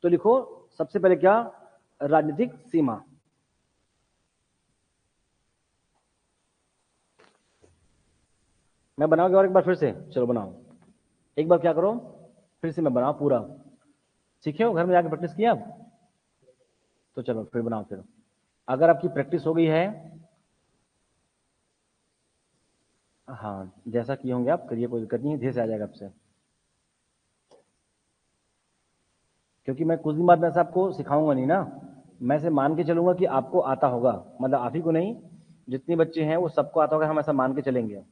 तो लिखो सबसे पहले क्या, राजनीतिक सीमा। मैं बनाऊंगा और एक बार फिर से, चलो बनाओ एक बार, क्या करो फिर से मैं बनाओ पूरा, सीखे हो घर में जाके प्रैक्टिस किया आप, तो चलो फिर बनाओ। फिर अगर आपकी प्रैक्टिस हो गई है, हाँ जैसा किए होंगे आप करिए, कोई दिक्कत नहीं है, धीरे से आ जाएगा आपसे, क्योंकि मैं कुछ दिन बाद मैं आपको सिखाऊंगा नहीं ना, मैं से मान के चलूंगा कि आपको आता होगा, मतलब आप ही को नहीं, जितने बच्चे हैं वो सबको आता होगा, हम ऐसा मान के चलेंगे।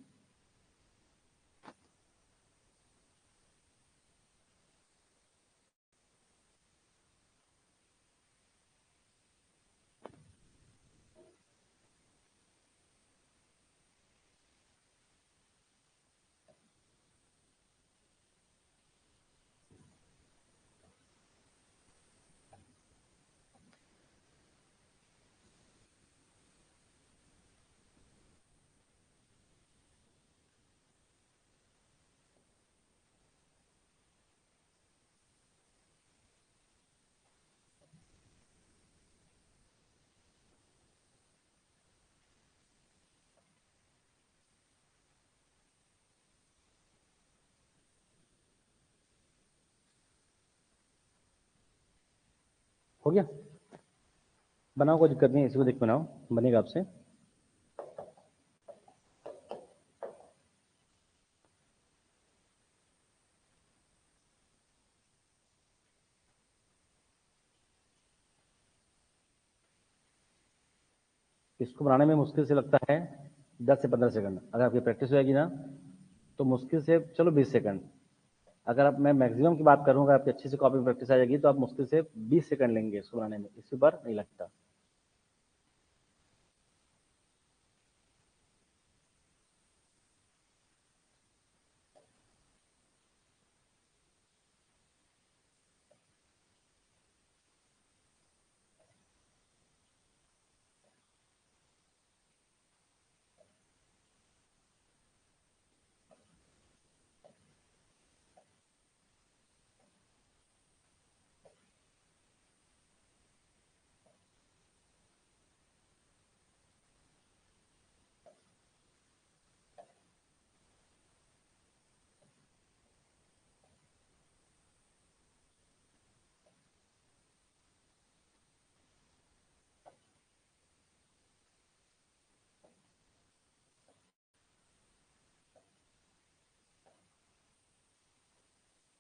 हो गया, बनाओ कोई दिक्कत नहीं, इसी को देख बनाओ, बनेगा आपसे। इसको बनाने में मुश्किल से लगता है 10 से 15 सेकंड, अगर आपकी प्रैक्टिस हो जाएगी ना तो मुश्किल से चलो 20 सेकंड। अगर आप, मैं मैक्सिमम की बात करूं, अगर आपकी अच्छी से कॉपी में प्रैक्टिस आ जाएगी तो आप मुश्किल से 20 सेकंड लेंगे इसको बनाने में, इसके ऊपर नहीं लगता।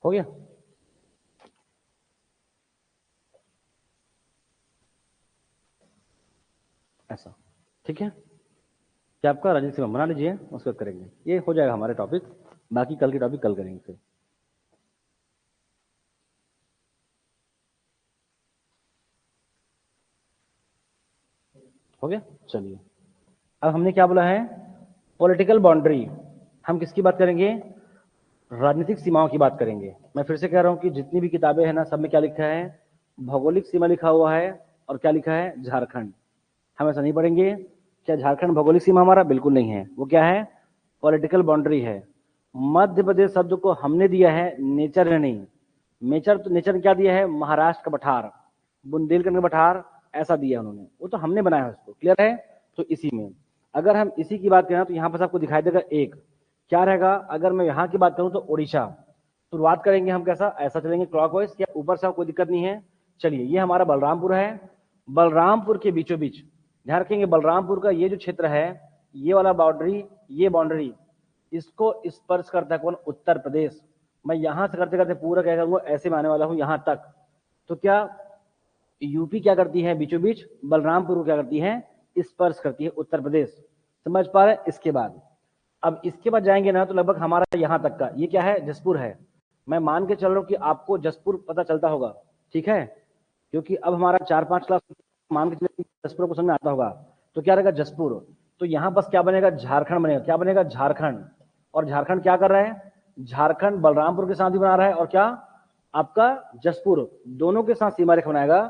हो गया, ऐसा ठीक है। क्या आपका राजनीतिक सीमा बना लीजिए, उसके बाद करेंगे, ये हो जाएगा हमारे टॉपिक, बाकी कल की टॉपिक कल करेंगे फिर। हो गया, चलिए अब हमने क्या बोला है, पॉलिटिकल बाउंड्री। हम किसकी बात करेंगे, राजनीतिक सीमाओं की बात करेंगे। मैं फिर से कह रहा हूं कि जितनी भी किताबें हैं ना, सब में क्या लिखा है, भौगोलिक सीमा लिखा हुआ है, और क्या लिखा है, झारखंड। हम ऐसा नहीं पढ़ेंगे। क्या झारखंड भौगोलिक सीमा हमारा, बिल्कुल नहीं है, वो क्या है, पॉलिटिकल बाउंड्री है। मध्य प्रदेश शब्द को हमने दिया है, नेचर ने नहीं। नेचर ने क्या दिया है, महाराष्ट्र का पठार, बुंदेलखंड का पठार, ऐसा दिया उन्होंने, वो तो हमने बनाया है उसको, क्लियर है। तो इसी में अगर हम इसी की बात करें तो यहाँ पर आपको दिखाई देगा एक, क्या रहेगा, अगर मैं यहाँ की बात करूँ तो उड़ीसा। शुरुआत करेंगे हम कैसा, ऐसा चलेंगे क्लॉकवाइज, क्या ऊपर से कोई दिक्कत नहीं है। चलिए ये हमारा बलरामपुर है, बलरामपुर के बीचों बीच ध्यान रखेंगे, बलरामपुर का ये जो क्षेत्र है, ये वाला बाउंड्री, ये बाउंड्री, इसको स्पर्श करता है कौन, उत्तर प्रदेश। मैं यहां से करते करते पूरा क्या करूंगा, ऐसे में आने वाला हूं यहां तक। तो क्या यूपी क्या करती है, बीचों बीच बलरामपुर को क्या करती है, स्पर्श करती है उत्तर प्रदेश। समझ पा रहे हैं। इसके बाद, अब इसके बाद जाएंगे ना तो लगभग हमारा यहां तक का, ये क्या है, जसपुर है। मैं मान के चल रहा हूं कि आपको जसपुर पता चलता होगा, ठीक है, क्योंकि अब हमारा 4-5 क्लास मान के चलिए जसपुर को समझ में आता होगा। तो क्या रहेगा, जसपुर। तो यहां बस क्या बनेगा, झारखंड बनेगा, क्या बनेगा, झारखंड। और झारखंड क्या कर रहा है, झारखंड बलरामपुर के साथ भी बना रहा है, और क्या आपका जसपुर, दोनों के साथ सीमा रेखा बनाएगा।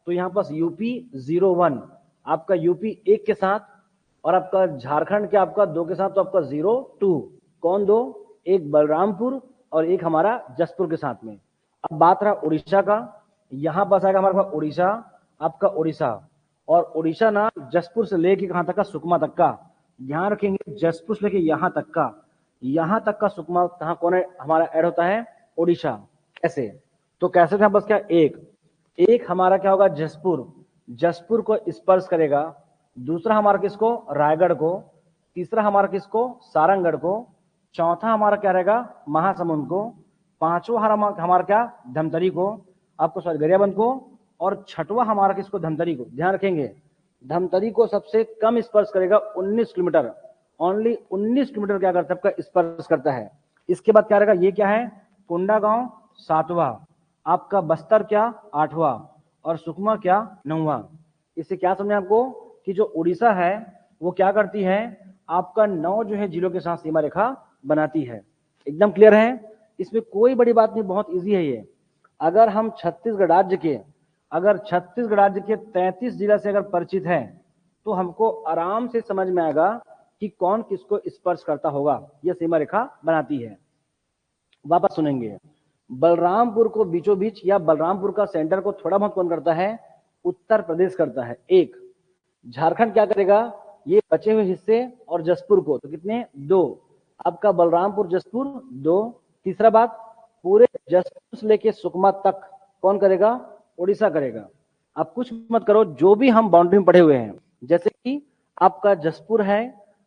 तो यहां पास यूपी 01, आपका यूपी 1 के साथ, और आपका झारखंड के आपका 2 के साथ, तो आपका 02, कौन दो, एक बलरामपुर और एक हमारा जसपुर के साथ में। अब बात रहा उड़ीसा का, यहां पास आएगा हमारे पास उड़ीसा, आपका उड़ीसा, और उड़ीसा ना जसपुर से लेके कहां तक का, सुकमा तक का। ध्यान रखेंगे जसपुर से लेके यहां तक का सुकमा कहां कौन है हमारा ऐड होता है, उड़ीसा। ऐसे तो कैसे थे बस क्या, एक हमारा क्या होगा, जसपुर को स्पर्श करेगा। दूसरा हमारा किसको, रायगढ़ को। तीसरा हमारा किसको, सारंगगढ़ को। चौथा हमारा क्या रहेगा, महासमुंद को। पांचवा हमारा क्या, धमतरी को, आपको सॉरी गरियाबंद को। और छठवा हमारा किसको, धमतरी को। ध्यान रखेंगे धमतरी को सबसे कम स्पर्श करेगा, 19 किलोमीटर, ओनली 19 किलोमीटर क्या करता है आपका, स्पर्श करता है। इसके बाद क्या रहेगा, ये क्या है, कोंडागांव 7वां, आपका बस्तर क्या 8वां, और सुकमा क्या 9वां। इससे क्या समझे आपको कि जो उड़ीसा है वो क्या करती है, आपका 9 जो है जिलों के साथ सीमा रेखा बनाती है। एकदम क्लियर है, इसमें कोई बड़ी बात नहीं, बहुत इजी है ये। अगर हम छत्तीसगढ़ राज्य के 33 जिला से अगर परिचित है तो हमको आराम से समझ में आएगा कि कौन किसको स्पर्श करता होगा, यह सीमा रेखा बनाती है। वापस सुनेंगे, बलरामपुर को बीचों बीच या बलरामपुर का सेंटर को थोड़ा बहुत कौन करता है, उत्तर प्रदेश करता है। एक झारखंड क्या करेगा, ये बचे हुए हिस्से और जसपुर को, तो कितने, 2, आपका बलरामपुर जसपुर 2। तीसरा बात, पूरे जसपुर से लेके सुकमा तक कौन करेगा, उड़ीसा करेगा। अब कुछ मत करो, जो भी हम बाउंड्री में पढ़े हुए हैं, जैसे कि आपका जसपुर है,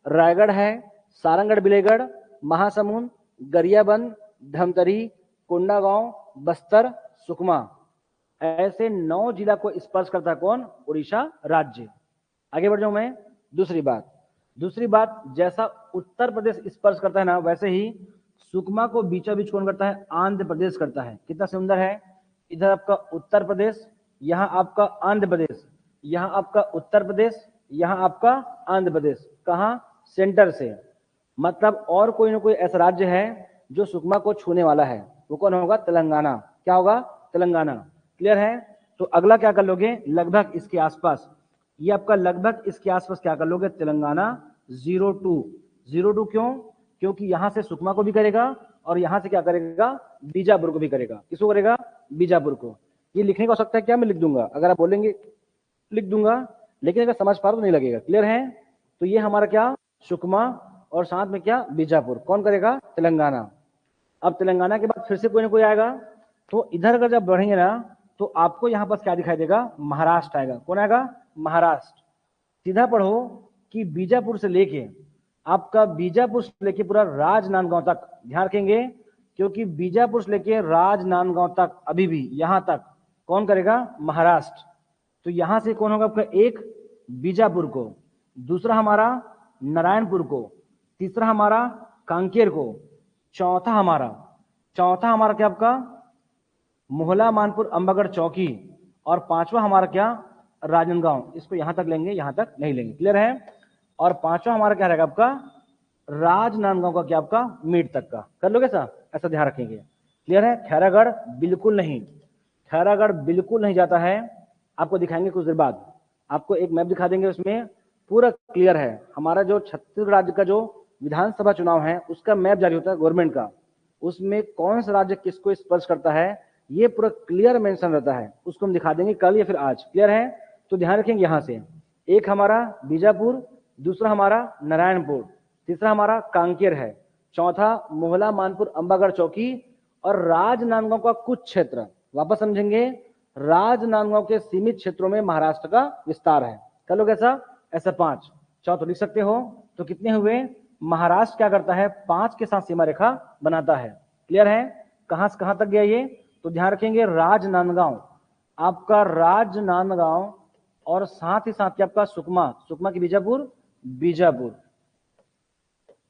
रायगढ़ है, सारंगगढ़ बिलेगढ़, महासमुंद, गरियाबंद, धमतरी, कोंडागांव, बस्तर, सुकमा, ऐसे 9 जिला को स्पर्श करता है कौन, उड़ीसा राज्य। आगे बढ़ जाऊं मैं। दूसरी बात, जैसा उत्तर प्रदेश स्पर्श करता है ना, वैसे ही सुकमा को बीचों बीच कौन करता है, आंध्र प्रदेश करता है। कितना सुंदर है, इधर आपका उत्तर प्रदेश, यहां आपका आंध्र प्रदेश, यहां आपका उत्तर प्रदेश, यहां आपका आंध्र प्रदेश, कहां, सेंटर से। मतलब और कोई ना कोई ऐसा राज्य है जो सुकमा को छूने वाला है, वो कौन होगा, तेलंगाना। क्या होगा, तेलंगाना। क्लियर है। तो अगला क्या कर लोगे, लगभग इसके आसपास, ये आपका लगभग इसके आसपास क्या कर लोगे, तेलंगाना 02 क्यों, क्योंकि यहां से सुकमा को भी करेगा और यहां से क्या करेगा, बीजापुर को भी करेगा। किसको करेगा, बीजापुर को। ये लिखने को हो सकता है क्या, मैं लिख दूंगा, अगर आप बोलेंगे लिख दूंगा, लेकिन अगर समझ पा रहे तो नहीं लगेगा। क्लियर है। तो ये हमारा क्या, सुकमा, और साथ में क्या, बीजापुर, कौन करेगा, तेलंगाना। अब तेलंगाना के बाद फिर से कोई ना कोई आएगा, तो इधर अगर जब बढ़ेंगे ना तो आपको यहां पर क्या दिखाई देगा, महाराष्ट्र आएगा। कौन आएगा, महाराष्ट्र। सीधा पढ़ो कि बीजापुर से लेके आपका, बीजापुर से लेके पूरा राजनांदगांव तक, ध्यान रखेंगे, क्योंकि बीजापुर से लेके राजनांदगांव तक अभी भी यहां तक कौन करेगा, महाराष्ट्र। तो यहां से कौन होगा आपका, एक बीजापुर को, दूसरा हमारा नारायणपुर को, तीसरा हमारा कांकेर को, चौथा हमारा क्या आपका, मोहला मानपुर अंबागढ़ चौकी, और पांचवा हमारा क्या, राजनांदगांव। इसको यहां तक लेंगे, यहां तक नहीं लेंगे। क्लियर है। और पांचवा हमारा क्या रहेगा आपका, राजनांदगांव का क्या आपका, मीट तक का। कर लोगे सर, ऐसा ध्यान रखेंगे। क्लियर है। खैरागढ़ बिल्कुल नहीं, खैरागढ़ बिल्कुल नहीं जाता है। आपको दिखाएंगे कुछ देर बाद, आपको एक मैप दिखा देंगे, उसमें पूरा क्लियर है। हमारा जो छत्तीसगढ़ राज्य का जो विधानसभा चुनाव है उसका मैप जारी होता है गवर्नमेंट का, उसमें कौन सा राज्य किसको स्पर्श करता है ये पूरा क्लियर मेंशन रहता है। उसको हम दिखा देंगे कल या फिर आज। क्लियर है। तो ध्यान रखेंगे, यहां से एक हमारा बीजापुर, दूसरा हमारा नारायणपुर, तीसरा हमारा कांकेर है, चौथा मोहला मानपुर अंबागढ़ चौकी, और राजनांदगांव का कुछ क्षेत्र। वापस समझेंगे, राजनांदगांव के सीमित क्षेत्रों में महाराष्ट्र का विस्तार है। कर लोगे ऐसा 5, चौथा लिख सकते हो। तो कितने हुए, महाराष्ट्र क्या करता है, 5 के साथ सीमा रेखा बनाता है। क्लियर है। कहां से कहां तक गया ये, तो ध्यान रखेंगे, राजनांदगांव, आपका राजनांदगांव, और साथ ही साथ क्या आपका सुकमा की बीजापुर,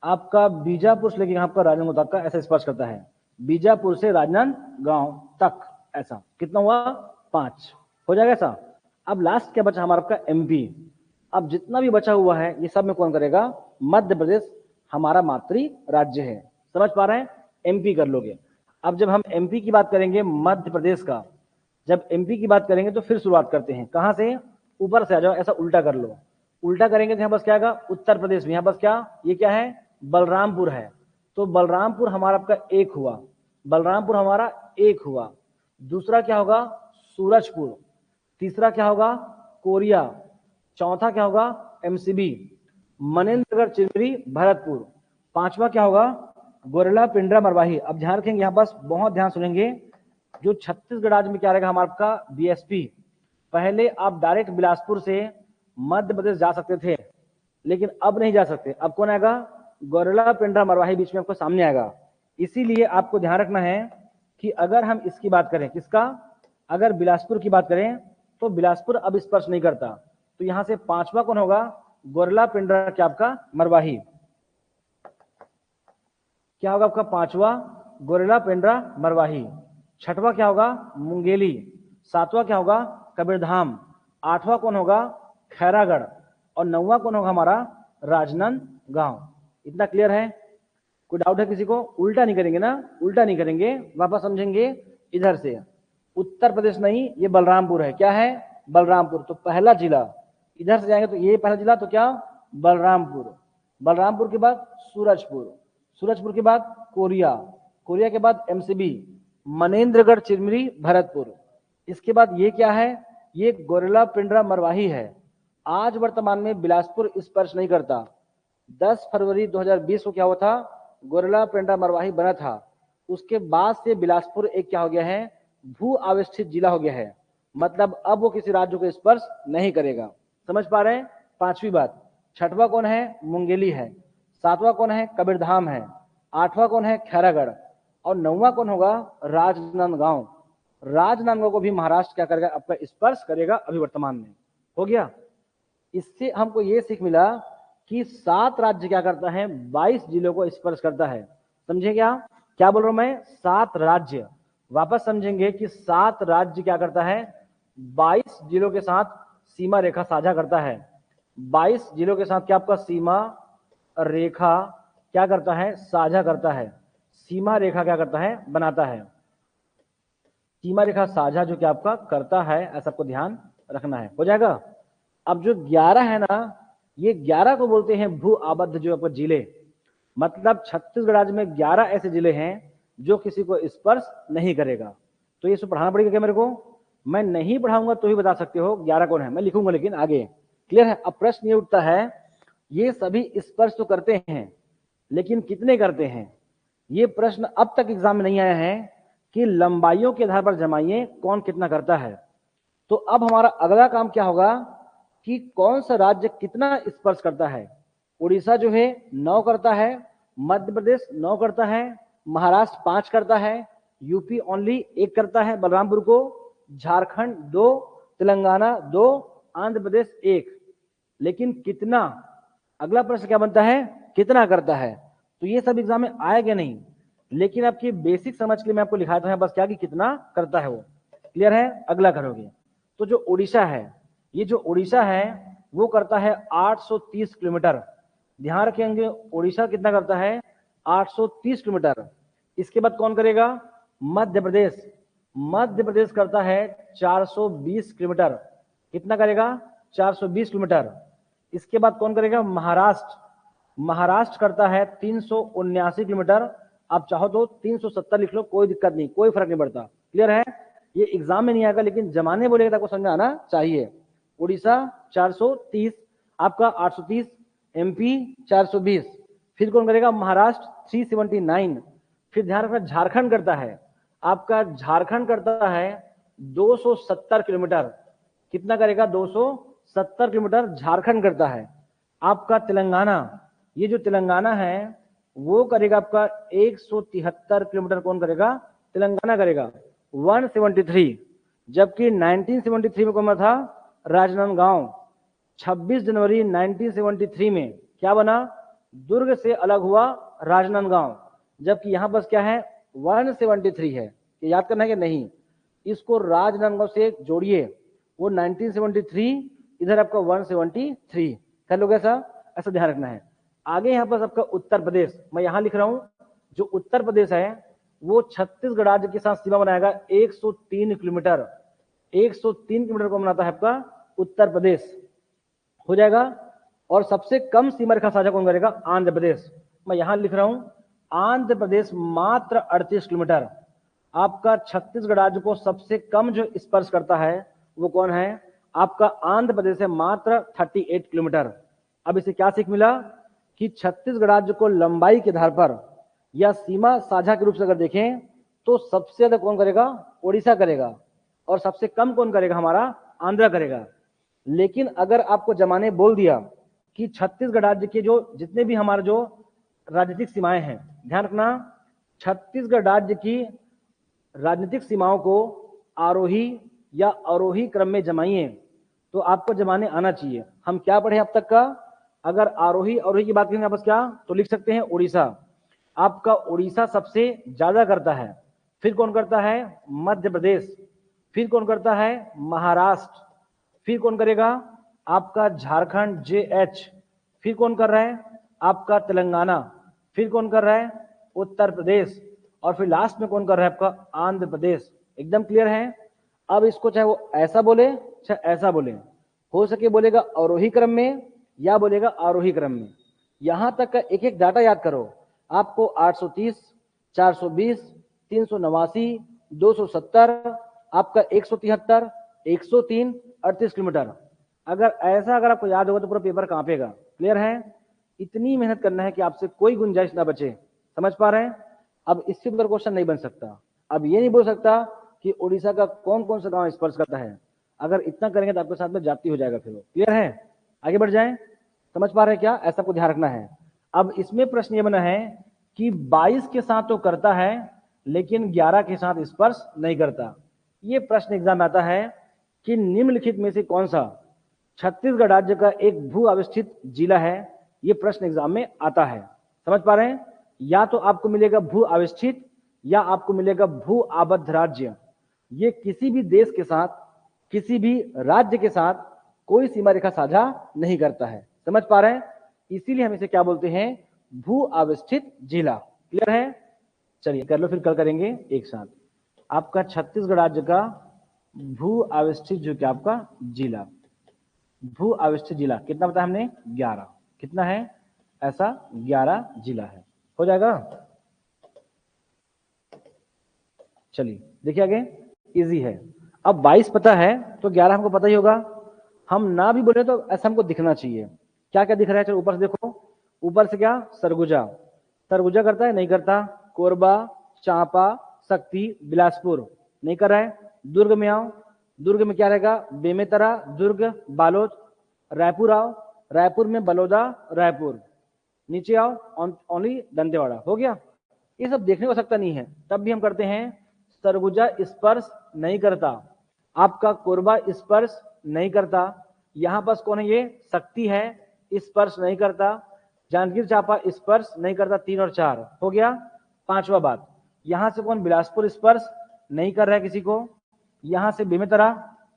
आपका बीजापुर से लेकर आपका राजनांदगांव तक का ऐसा स्पर्श करता है। बीजापुर से राजनांदगांव तक ऐसा कितना हुआ, 5 हो जाएगा ऐसा। अब लास्ट क्या बचा हमारा आपका, एमपी। अब जितना भी बचा हुआ है ये सब में कौन करेगा, मध्य प्रदेश हमारा मातृ राज्य है। समझ पा रहे हैं, एमपी कर लोगे। अब जब हम एमपी की बात करेंगे, मध्य प्रदेश का जब एमपी की बात करेंगे तो फिर शुरुआत करते हैं कहां से, ऊपर से आ जाओ, ऐसा उल्टा कर लो। उल्टा करेंगे तो यहाँ बस क्या आएगा, उत्तर प्रदेश में। यहाँ बस क्या, ये क्या है, बलरामपुर है। तो बलरामपुर हमारा आपका 1 हुआ, बलरामपुर हमारा 1 हुआ। दूसरा क्या होगा, सूरजपुर, तीसरा क्या होगा कोरिया, चौथा क्या होगा एमसीबी, मनेन्द्रगढ़ चिरमिरी भरतपुर, पांचवा क्या होगा गोरेला पिंडरा मरवाही। अब ध्यान रखेंगे यहाँ पास बहुत ध्यान सुनेंगे, जो छत्तीसगढ़ राज्य में क्या रहेगा हमारा आपका बीएसपी। पहले आप डायरेक्ट बिलासपुर से मध्य प्रदेश जा सकते थे, लेकिन अब नहीं जा सकते। अब कौन आएगा गोरेला पिंडरा मरवाही बीच में आपको सामने आएगा। इसीलिए आपको ध्यान रखना है कि अगर हम इसकी बात करें, किसका, अगर बिलासपुर की बात करें तो बिलासपुर अब स्पर्श नहीं करता। तो यहां से पांचवा कौन होगा गोरेला पिंडरा क्या आपका मरवाही, क्या होगा आपका पांचवा गोरेला पिंडरा मरवाही, छठवां क्या होगा मुंगेली, सातवां क्या होगा कबीरधाम, आठवां कौन होगा खैरागढ़ और नौवां कौन होगा हमारा राजनांदगांव। इतना क्लियर है? कोई डाउट है किसी को? उल्टा नहीं करेंगे ना, उल्टा नहीं करेंगे, वापस समझेंगे इधर से। उत्तर प्रदेश नहीं, ये बलरामपुर है। क्या है बलरामपुर। तो पहला जिला इधर से जाएंगे तो ये पहला जिला, तो क्या बलरामपुर, बलरामपुर के बाद सूरजपुर, सूरजपुर के बाद कोरिया, कोरिया के बाद एमसीबी, मनेन्द्रगढ़ चिरमिरी भरतपुर। इसके बाद ये क्या है, ये गोरेला पिंडरा मरवाही है। आज वर्तमान में बिलासपुर स्पर्श नहीं करता। 10 फरवरी 2020 को क्या हुआ था, गोरेला पिंडरा मरवाही बना था। उसके बाद से बिलासपुर एक क्या हो गया है, भू आवेष्टित जिला हो गया है। मतलब अब वो किसी राज्य को स्पर्श नहीं करेगा। समझ पा रहे हैं? पांचवी बात। छठवां कौन है मुंगेली है, सातवां कौन है कबीरधाम है, आठवां कौन है खैरागढ़ और नौवां कौन होगा राजनांदगांव। राजनांदगांव को भी महाराष्ट्र क्या करेगा आपका स्पर्श करेगा अभी वर्तमान में। हो गया? इससे हमको ये सीख मिला कि 7 राज्य क्या करता है 22 जिलों को स्पर्श करता है। समझे क्या बोल रहा हूं मैं? 7 राज्य। वापस समझेंगे कि 7 राज्य क्या करता है 22 जिलों के साथ सीमा रेखा साझा करता है। 22 जिलों के साथ क्या आपका सीमा रेखा क्या करता है साझा करता है। सीमा रेखा क्या करता है बनाता है। सीमा रेखा साझा जो कि आपका करता है, ऐसा आपको ध्यान रखना है। हो जाएगा? अब जो 11 है ना, ये 11 को बोलते हैं भू आबद्ध जो आपको जिले। मतलब छत्तीसगढ़ राज्य में 11 ऐसे जिले हैं जो किसी को स्पर्श नहीं करेगा। तो ये सब पढ़ाना पड़ेगा क्या मेरे को? मैं नहीं पढ़ाऊंगा तो ही बता सकते हो 11 कौन है, मैं लिखूंगा लेकिन आगे। क्लियर है? अब प्रश्न ये उठता है, ये सभी स्पर्श तो करते हैं लेकिन कितने करते हैं? ये प्रश्न अब तक एग्जाम में नहीं आया है कि लंबाइयों के आधार पर जमाइए कौन कितना करता है। तो अब हमारा अगला काम क्या होगा कि कौन सा राज्य कितना स्पर्श करता है। उड़ीसा जो है 9 करता है, मध्य प्रदेश 9 करता है, महाराष्ट्र 5 करता है, यूपी ओनली 1 करता है बलरामपुर को, झारखंड 2, तेलंगाना 2, आंध्र प्रदेश 1। लेकिन कितना, अगला प्रश्न क्या बनता है कितना करता है। तो ये सब एग्जाम में आएगा नहीं, लेकिन आपकी बेसिक समझ के लिए मैं आपको लिखाता हूं बस क्या कि कितना करता है वो। क्लियर है? अगला करोगे। तो जो उड़ीसा है, ये जो उड़ीसा है वो करता है 830 किलोमीटर। ध्यान रखेंगे उड़ीसा कितना करता है 830 किलोमीटर। इसके बाद कौन करेगा मध्य प्रदेश। मध्य प्रदेश करता है 420 किलोमीटर। कितना करेगा 420 किलोमीटर। इसके बाद कौन करेगा महाराष्ट्र। महाराष्ट्र करता है 379 किलोमीटर। आप चाहो तो 370 लिख लो, कोई दिक्कत नहीं, कोई फर्क नहीं पड़ता। क्लियर है? ये एग्जाम में नहीं आएगा लेकिन जमाने बोलेगा तो आपको समझ आना चाहिए। उड़ीसा 430, आपका 830, एमपी 420, फिर कौन करेगा महाराष्ट्र 379। फिर ध्यान रखना झारखंड करता है, आपका झारखंड करता है 270 किलोमीटर। कितना करेगा 270 किलोमीटर झारखंड करता है। आपका तेलंगाना, ये जो तेलंगाना है वो करेगा आपका 173 किलोमीटर। कौन करेगा तेलंगाना करेगा 173। जबकि 1973 में कौन था राजनांदगांव। 26 जनवरी 1973 में क्या बना दुर्ग से अलग हुआ राजनांदगांव। जबकि यहां बस क्या है 173 है। याद करना है कि नहीं, इसको राजनांदगांव से जोड़िए, वो 1973 इधर आपका 173 कर लोगे ऐसा ध्यान रखना है। आगे यहाँ पर आपका उत्तर प्रदेश, मैं यहां लिख रहा हूं, जो उत्तर प्रदेश है वो छत्तीसगढ़ राज्य के साथ सीमा बनाएगा 103 किलोमीटर। 103 किलोमीटर को बनाता है आपका उत्तर प्रदेश। हो जाएगा? और सबसे कम सीमा रेखा साझा कौन करेगा आंध्र प्रदेश। मैं यहां लिख रहा हूं आंध्र प्रदेश मात्र 38 किलोमीटर। आपका छत्तीसगढ़ राज्य को सबसे कम जो स्पर्श करता है वो कौन है? आपका आंध्र प्रदेश है, मात्र 38 किलोमीटर। अब इसे क्या सीख मिला कि छत्तीसगढ़ राज्य को लंबाई के आधार पर या सीमा साझा के रूप से अगर देखें तो सबसे ज्यादा कौन करेगा? ओडिशा करेगा, और सबसे कम कौन करेगा? हमारा आंध्र करेगा। लेकिन अगर आपको जमाने बोल दिया कि छत्तीसगढ़ राज्य के जो जितने भी हमारे जो राजनीतिक सीमाएं हैं, ध्यान रखना, छत्तीसगढ़ राज्य की राजनीतिक सीमाओं को आरोही या अवरोही क्रम में जमाइए तो आपको जमाने आना चाहिए। हम क्या पढ़े अब तक का? अगर आरोही अवरोही की बात करेंगे आपस क्या तो लिख सकते हैं उड़ीसा। आपका उड़ीसा सबसे ज्यादा करता है। फिर कौन करता है? मध्य प्रदेश। फिर कौन करता है? महाराष्ट्र। फिर कौन करेगा? आपका झारखंड JH। फिर कौन कर रहा है? आपका तेलंगाना। फिर कौन कर रहा है? उत्तर प्रदेश। और फिर लास्ट में कौन कर रहा है? आपका आंध्र प्रदेश। एकदम क्लियर है? अब इसको चाहे वो ऐसा बोले चाहे ऐसा बोले, हो सके बोलेगा अवरोही क्रम में या बोलेगा आरोही क्रम में। यहां तक का एक एक डाटा याद करो। आपको 830, 420, 389, 270, आपका 173, 103, 38 किलोमीटर। अगर आपको याद होगा तो पूरा पेपर कांपेगा। क्लियर है? इतनी मेहनत करना है कि आपसे कोई गुंजाइश ना बचे। समझ पा रहे हैं? अब इससे ऊपर क्वेश्चन नहीं बन सकता। अब ये नहीं बोल सकता कि उड़ीसा का कौन कौन सा गांव स्पर्श करता है। अगर इतना करेंगे तो आपके साथ में जाति हो जाएगा। फिर क्लियर है? आगे बढ़ जाएं। समझ पा रहे हैं क्या? ऐसा को ध्यान रखना है। अब इसमें प्रश्न ये बना है कि 22 के साथ तो करता है लेकिन 11 के साथ स्पर्श नहीं करता। ये प्रश्न एग्जाम में आता है कि निम्नलिखित में से कौन सा छत्तीसगढ़ राज्य का एक भू अवस्थित जिला है। ये प्रश्न एग्जाम में आता है। समझ पा रहे हैं? या तो आपको मिलेगा भू अवस्थित या आपको मिलेगा भू आबद्ध राज्य। ये किसी भी देश के साथ, किसी भी राज्य के साथ कोई सीमा रेखा साझा नहीं करता है। समझ पा रहे हैं? इसीलिए हम इसे क्या बोलते हैं? भू अवस्थित जिला। क्लियर है? चलिए कर लो, फिर कल करेंगे एक साथ। आपका छत्तीसगढ़ राज्य का भू अवस्थित जो क्या आपका जिला, भू अवस्थित जिला कितना बताया हमने? 11। कितना है? ऐसा 11 जिला है। हो जाएगा? चलिए देखिए आगे, इजी है। अब 22 पता है तो 11 हमको पता ही होगा। हम ना भी बोले तो ऐसा हमको दिखना चाहिए। क्या क्या दिख रहा है? चलो ऊपर से देखो। ऊपर से क्या? सरगुजा। सरगुजा करता है? नहीं करता। कोरबा, चांपा, शक्ति, बिलासपुर नहीं कर रहा है। दुर्ग में आओ। दुर्ग में क्या रहेगा? बेमेतरा, दुर्ग, बालोद। रायपुर आओ। रायपुर में बलौदा, रायपुर। नीचे आओ, ओनली दंतेवाड़ा। हो गया? ये सब देखने को सकता नहीं है, तब भी हम करते हैं। सरगुजा स्पर्श नहीं करता। आपका कोरबा स्पर्श नहीं करता। यहां पास कौन है? ये शक्ति है, स्पर्श नहीं करता। जांजगीर चांपा स्पर्श नहीं करता। 3 और 4 हो गया। 5वां बात, यहां से कौन? बिलासपुर स्पर्श नहीं कर रहा है किसी को। यहां से बेमेतरा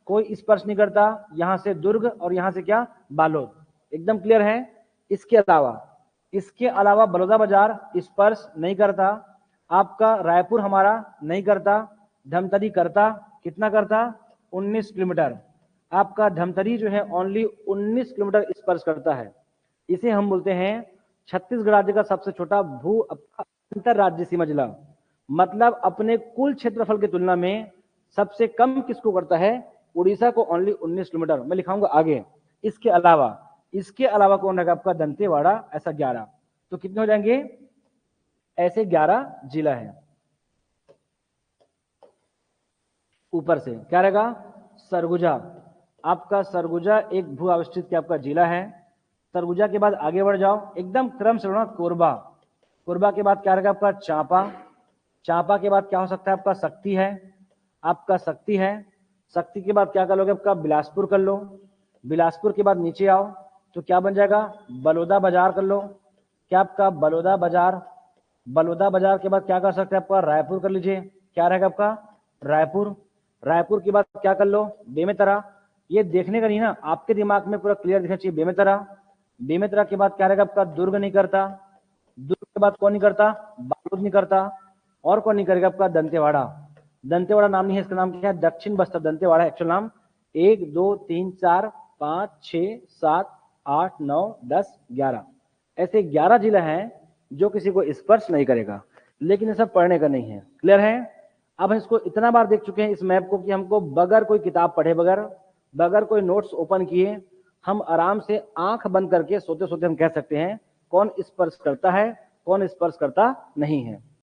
कोई स्पर्श नहीं करता। यहां से दुर्ग और यहां से क्या? बालोद। एकदम क्लियर है? इसके अलावा बलौदा बाजार स्पर्श नहीं करता। आपका रायपुर हमारा नहीं करता। धमतरी करता। कितना करता? 19 किलोमीटर। आपका धमतरी जो है ओनली 19 किलोमीटर स्पर्श करता है। इसे हम बोलते हैं छत्तीसगढ़ राज्य का सबसे छोटा भू अंतर राज्य सीमा जिला। मतलब अपने कुल क्षेत्रफल की तुलना में सबसे कम किसको करता है? उड़ीसा को ओनली 19 किलोमीटर। मैं लिखाऊंगा आगे। इसके अलावा कौन रहेगा? आपका दंतेवाड़ा। ऐसा 11। तो कितने हो जाएंगे? ऐसे 11 जिला है। ऊपर से क्या रहेगा? सरगुजा। आपका सरगुजा एक भू अवस्थित क्या आपका जिला है। सरगुजा के बाद आगे बढ़ जाओ, एकदम क्रम से बढ़ो। कोरबा। कोरबा के बाद क्या रहेगा? आपका चांपा। चांपा के बाद क्या हो सकता है? आपका शक्ति है। आपका शक्ति है। शक्ति के बाद क्या कर लोगे? आपका बिलासपुर कर लो। बिलासपुर के बाद नीचे आओ तो क्या बन जाएगा? बलौदा बाजार कर लो। क्या आपका? बलौदा बाजार। बलौदा बाजार के बाद क्या कर सकते हैं? आपका रायपुर कर लीजिए। क्या रहेगा आपका? रायपुर। रायपुर के बाद क्या कर लो? बेमेतरा। ये देखने का नहीं ना, आपके दिमाग में पूरा क्लियर दिखना चाहिए। बेमेतरा। बेमेतरा के बाद क्या रहेगा? आपका दुर्ग नहीं करता। दुर्ग के बाद कौन नहीं करता? बालोद नहीं करता। और कौन नहीं करेगा? आपका दंतेवाड़ा। दंतेवाड़ा नाम नहीं है, इसका नाम क्या है? दक्षिण बस्तर दंतेवाड़ा एक्चुअल नाम। 1 2 3 4 5 6 7 8 9 10 11 ऐसे 11 जिला हैं जो किसी को स्पर्श नहीं करेगा। लेकिन ये सब पढ़ने का नहीं है। क्लियर है? अब हम इसको इतना बार देख चुके हैं इस मैप को कि हमको बगैर कोई किताब पढ़े, बगैर कोई नोट्स ओपन किए, हम आराम से आंख बंद करके सोते सोते हम कह सकते हैं कौन स्पर्श करता है, कौन स्पर्श करता नहीं है।